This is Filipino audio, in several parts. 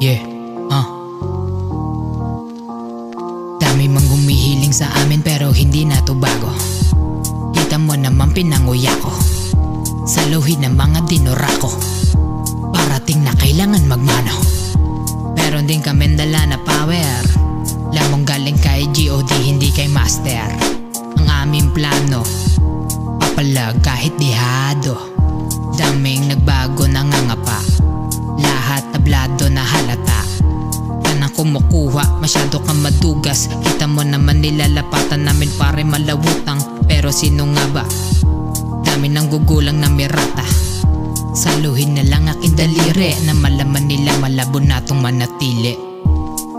Yeah, Dami mang humihiling sa amin pero hindi na to bago. Kita mo naman pinanguya ko sa luhi ng mga dinura ko. Parating na kailangan magmano, pero din kami dala na power. Lamang galing kay G.O.D, hindi kay Master. Ang aming plano, papalag kahit dihado. Daming nagbago, nangangapa, lahat tablado na halata. Kanang kumukuha, masyado kang madugas. Kita mo naman nilalapatan namin pare malawutang. Pero sino nga ba? Dami nang gugulang na mirata. Saluhin na lang aking daliri, na malaman nila malabo natong manatili.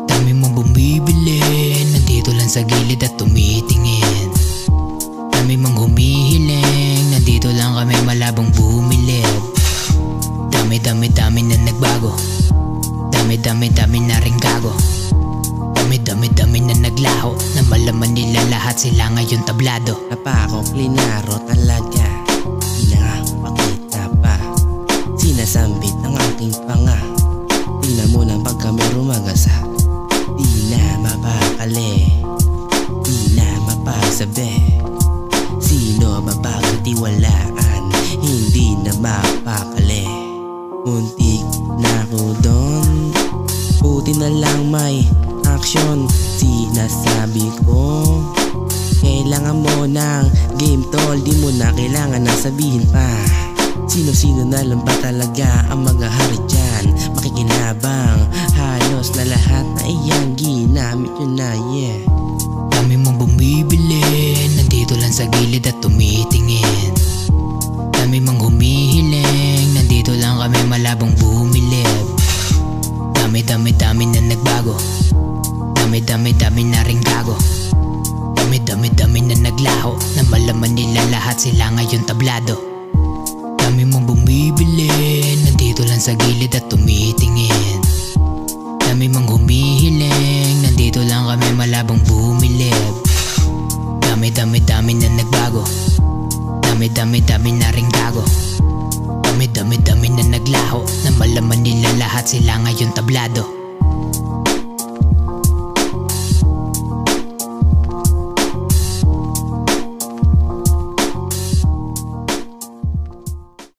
Dami mong bumibili, nandito lang sa gilid at tumitingin. Dami mang humihiling, nandito lang kami malabong bumilid. Dami na nagbago, dami na ring gago. Dami na naglaho, na malaman nila lahat sila ngayon tablado. Napako klinaro talaga, di na nga makita pa. Sinasambit ang aking panga, tingnan mo nang pag kami rumagasa. Di na mapakali, di na mapasabi. Sino mapagkatiwalaan, hindi na mapakali. Muntik na ako doon, buti na lang may action. Sinasabi ko, kailangan mo ng game tol, di mo na kailangan na sabihin pa. Sino-sino na lang ba talaga ang mga hari dyan? Makikinabang, halos na lahat na iyang ginamit yun na, yeah. Dami mong bumibili, nandito lang sa gilid at tumitingin. Dami mang humihiling, nandito lang kami malabong bumilib. Dami na nagbago, dami na ring gago. Dami na naglaho, na malaman nila lahat sila ngayon tablado. Dami mong bumibili, nandito lang sa gilid at tumitingin. Dami mang humihiling, nandito lang kami malabong bumilib. Dami na nagbago, dami na ring gago. Dami na naglaho, na malaman nila lahat sila ngayon tablado.